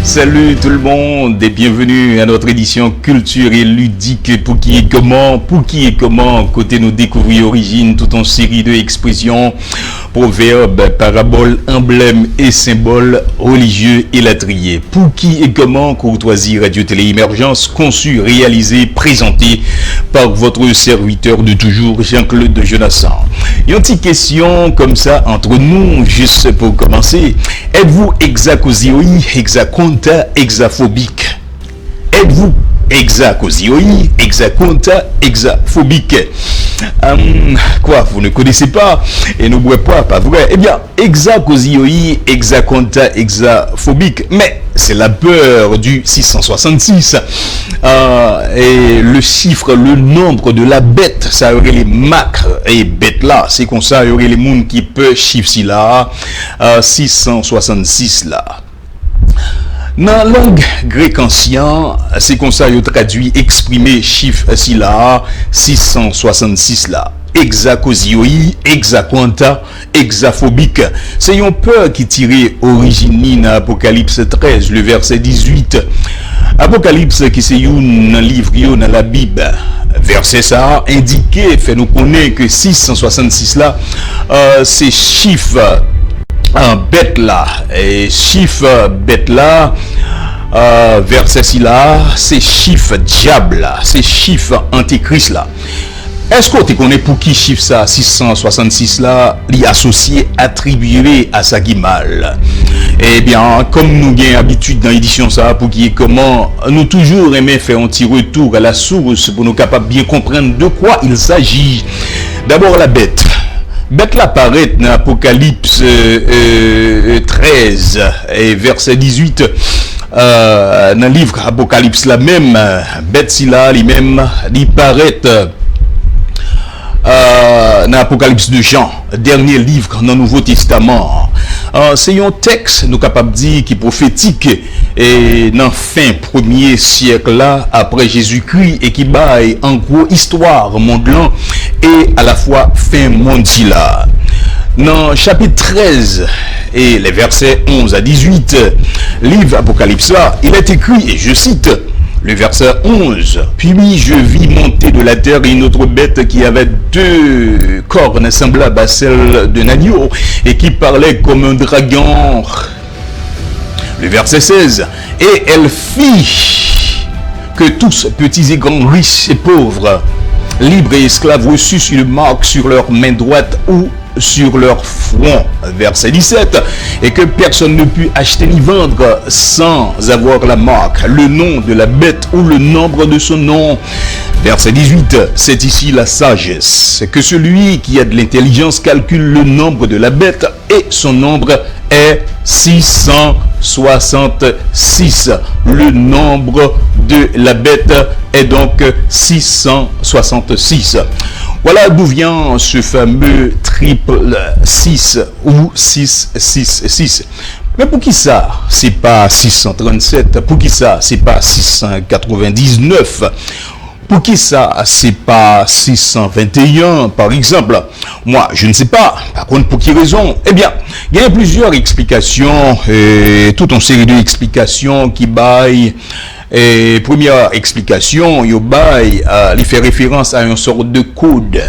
Salut tout le monde et bienvenue à notre édition culture et ludique pour qui et comment, côté nous découvrir origine toute une série de expressions, proverbes, paraboles, emblèmes et symboles religieux et latriers. Pour qui et comment, courtoisie radio-télé émergence, conçu, réalisé, présenté par votre serviteur de toujours, Jean-Claude Jonassan. Une petite question comme ça entre nous, juste pour commencer. Êtes-vous hexacosioï, hexaconta, hexaphobique? Êtes-vous hexacosioï, hexaconta, hexaphobique? Quoi, vous ne connaissez pas et ne boivez pas vrai? Eh bien, hexacosioï, hexaconta, hexaphobique. Mais c'est la peur du 666. Et le chiffre, le nombre de la bête, ça aurait les macres et bêtes là. C'est comme ça, il y aurait les mouns qui peuvent chiffre si là, 666 là. Dans la langue grecque ancien, c'est comme ça il traduit, exprimé chiffre si là, 666 là. Hexacosioï, hexaquanta, hexaphobique. C'est une peur qui tirait origine dans Apocalypse 13, le verset 18. Apocalypse qui c'est un livre dans la Bible. Verset ça indiqué, fait nous connaître que 666 là, c'est chiffre bête là, et chiffre bête là, verset ci là, c'est chiffre diable là, c'est chiffre antichrist là. Est-ce qu'on te connaît pour qui chiffre ça 666 là, l'y associé attribué à sa guimale? Eh bien, comme nous avons habitude dans l'édition ça, pour qui et comment, nous toujours aimons faire un petit retour à la source pour nous capables bien comprendre de quoi il s'agit. D'abord la bête. Bête l'apparaît dans Apocalypse 13 et verset 18. Dans le livre Apocalypse la même, bête si là, lui-même, il paraît dans l'Apocalypse de Jean, dernier livre dans le Nouveau Testament. C'est un texte, nous capables de dire, qui est prophétique et dans fin premier siècle là, après Jésus-Christ, et qui baille en gros histoire mondiale et à la fois fin mondiale là. Dans chapitre 13 et les versets 11 à 18, livre Apocalypse là, il est écrit, et je cite, le verset 11. Puis je vis monter de la terre une autre bête qui avait deux cornes semblables à celles d'un agneau et qui parlait comme un dragon. Le verset 16. Et elle fit que tous, petits et grands, riches et pauvres, libres et esclaves, reçussent une marque sur leur main droite ou sur leur front. Verset 17. Et que personne ne put acheter ni vendre sans avoir la marque, le nom de la bête ou le nombre de son nom. Verset 18. C'est ici la sagesse. Que celui qui a de l'intelligence calcule le nombre de la bête et son nombre est 666. Le nombre de la bête est donc 666. Voilà d'où vient ce fameux triple 6 ou 666. Mais pour qui ça, c'est pas 637? Pour qui ça, c'est pas 699? Pour qui ça, c'est pas 621, par exemple? Moi, je ne sais pas. Par contre, pour qui raison? Eh bien, il y a plusieurs explications, toute une série d'explications qui baillent. Et première explication, il fait référence à une sorte de code.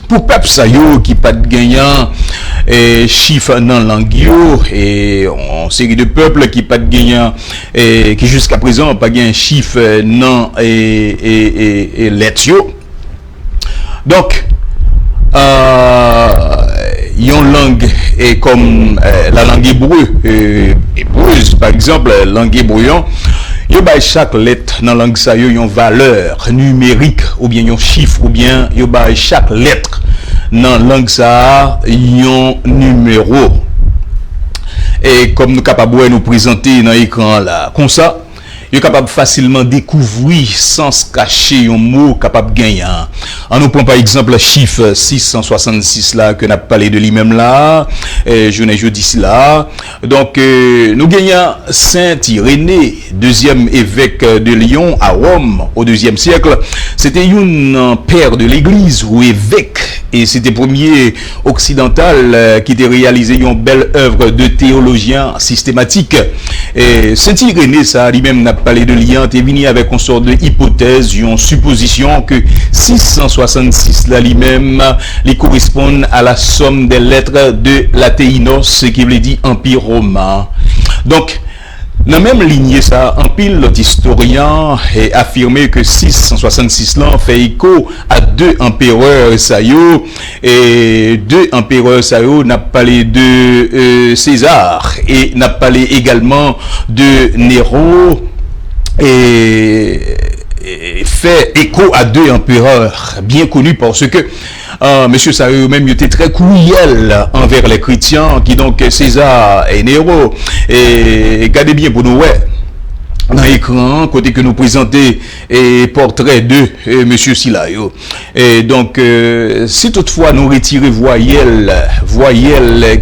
Pour peuple ça yo qui pas de gagnant et chiffre dans langue yo et une série de peuples qui pas de gagnant et qui jusqu'à présent pas gain chiffre non et lettre yo. Donc une langue est comme la langue hébreuse par exemple, langue hébreu. Yo bay chaque lettre dans langue ça yo une valeur numérique ou bien un chiffre ou bien yo bay chaque lettre dans langue ça un numéro. Et comme nous capable nous présenter dans l'écran là comme ça, est capable facilement découvrir sans se cacher un mot capable de gagner. On nous prend par exemple le chiffre 666 là, que n'a parlé de lui-même là, je n'ai dit là. Donc, nous gagnons Saint Irénée, deuxième évêque de Lyon à Rome au IIe siècle. C'était un père de l'église ou évêque, et c'était premier occidental qui était réalisé une belle œuvre de théologien systématique. Et Saint Irénée, ça lui-même n'a parlé de lien, t'es venu avec une sorte de hypothèse, une supposition que 666 là lui-même, les correspond à la somme des lettres de l'Athéinos, ce qui veut dire empire romain. Donc, dans la même lignée, ça, en pile, l'autre historien a affirmé que 666 là fait écho à deux empereurs Sayo, et deux empereurs Sayo n'a parlé de César et n'a parlé également de Néron, et fait écho à deux empereurs bien connus parce que Monsieur Sayo même était très cruel envers les chrétiens, qui donc César et Néron. Et regardez bien pour nous, ouais, dans l'écran, côté que nous présentons et portrait de Monsieur Silayo. Et donc, si toutefois nous retirons voyelle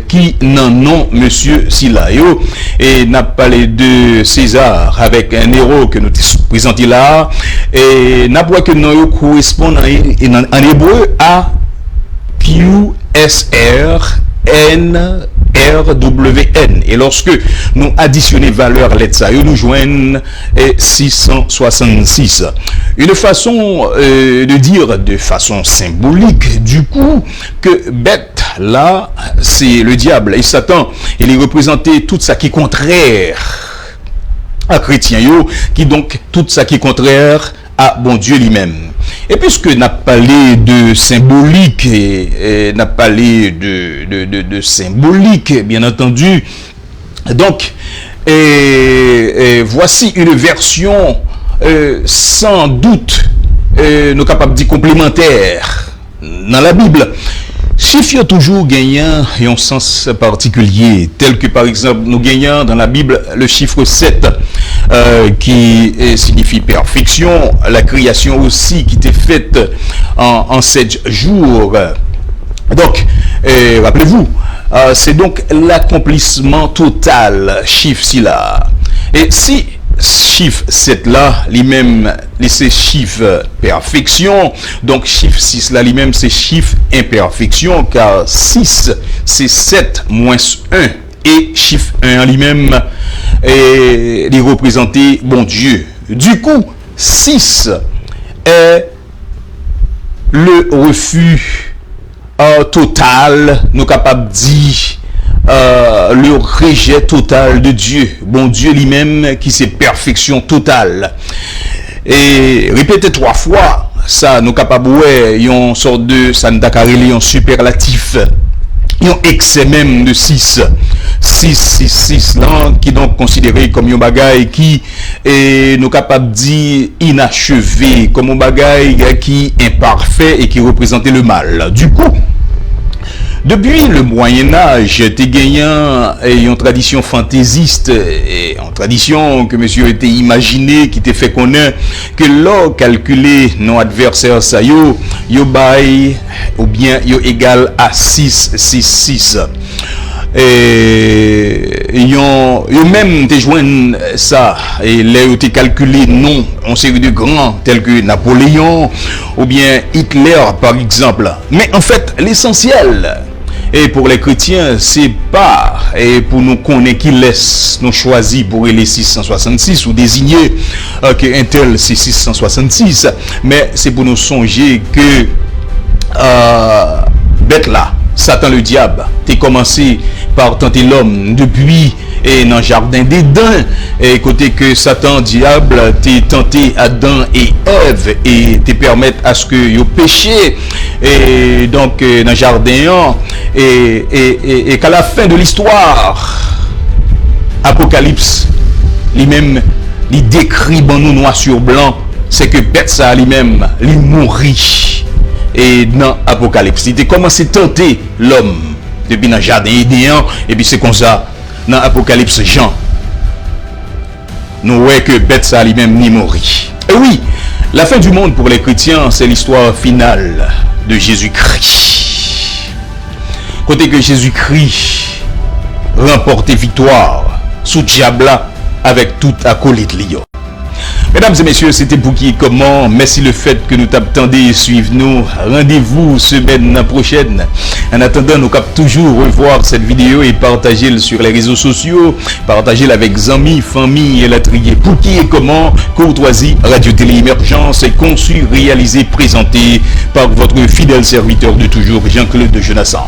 qui n'en ont Monsieur Silayo, et n'a parlé de César avec un héros que nous présentons là, et n'a pas que nous correspond en hébreu à QSRNRWN. Et lorsque nous additionnons valeur lettre ça, nous joignons 666. Une façon de dire de façon symbolique, du coup, que bête là, c'est le diable et Satan. Il est représenté tout ça qui est contraire à chrétien, qui donc tout ça qui est contraire à bon Dieu lui-même. Et puisque n'a parlé de symbolique et n'a parlé de symbolique, bien entendu, donc voici une version sans doute nous capables de dire complémentaire dans la Bible. Chiffre toujours gagnant et un sens particulier, tel que par exemple nous gagnons dans la Bible le chiffre 7 qui signifie perfection, la création aussi qui était faite en 7 jours. Donc, rappelez-vous, c'est donc l'accomplissement total, chiffre ci là. Et si chiffre 7 là, lui-même, c'est chiffre perfection. Donc, chiffre 6 là, lui-même, c'est chiffre imperfection, car 6, c'est 7 moins 1. Et chiffre 1 lui-même, est représenté bon Dieu. Du coup, 6 est le refus total, nous capables de dire, le rejet total de Dieu, bon Dieu lui-même qui c'est perfection totale. Et répétez 3 fois, ça nous capables ouais, une sorte de ça nous carré en superlatif, un excès même de 6 là, qui donc considéré comme un bagaille qui est nous capable de dire inachevé, comme un bagaille qui est imparfait et qui représentait le mal. Du coup, depuis le Moyen-Âge, t'es gagnant une tradition fantaisiste et une tradition que monsieur était imaginé, qui t'est fait connaître que l'on calculé nos adversaires ça yo bail ou bien yo égal à 666. Et yo même te joindre ça et là yo te calculé non en série de grands tels que Napoléon ou bien Hitler par exemple. Mais en fait l'essentiel et pour les chrétiens, c'est pas et pour nous connaître qui laisse nous choisir pour les 666 ou désigner que un tel c'est 666, mais c'est pour nous songer que bête là, Satan le diable, t'es commencé par tenter l'homme depuis et dans le jardin d'Éden, et côté que Satan diable t'es tenté Adam et Ève et te permettre à ce que yo péché et donc dans le jardin et qu'à la fin de l'histoire Apocalypse lui-même il décrit bon nous noir sur blanc, c'est que bête ça lui-même il mourit. Et dans Apocalypse, il a commencé à tenter l'homme depuis dans le jardin d'Éden, et puis c'est comme ça dans Apocalypse Jean. nous voyons que bête ça lui-même ni mourit. Et oui, la fin du monde pour les chrétiens, c'est l'histoire finale de Jésus-Christ. Côté que Jésus-Christ remporte victoire sous diable avec tout acolyte lion. Mesdames et messieurs, c'était pour qui et comment. Merci le fait que nous t'attendez, suivez-nous. Rendez-vous semaine prochaine. En attendant, nous capons toujours revoir cette vidéo et partager sur les réseaux sociaux. Partager avec amis, famille et la trier. Pour qui et comment, Courtoisie, Radio Télé Émergence est conçu, réalisé, présenté par votre fidèle serviteur de toujours, Jean-Claude de Jonassan.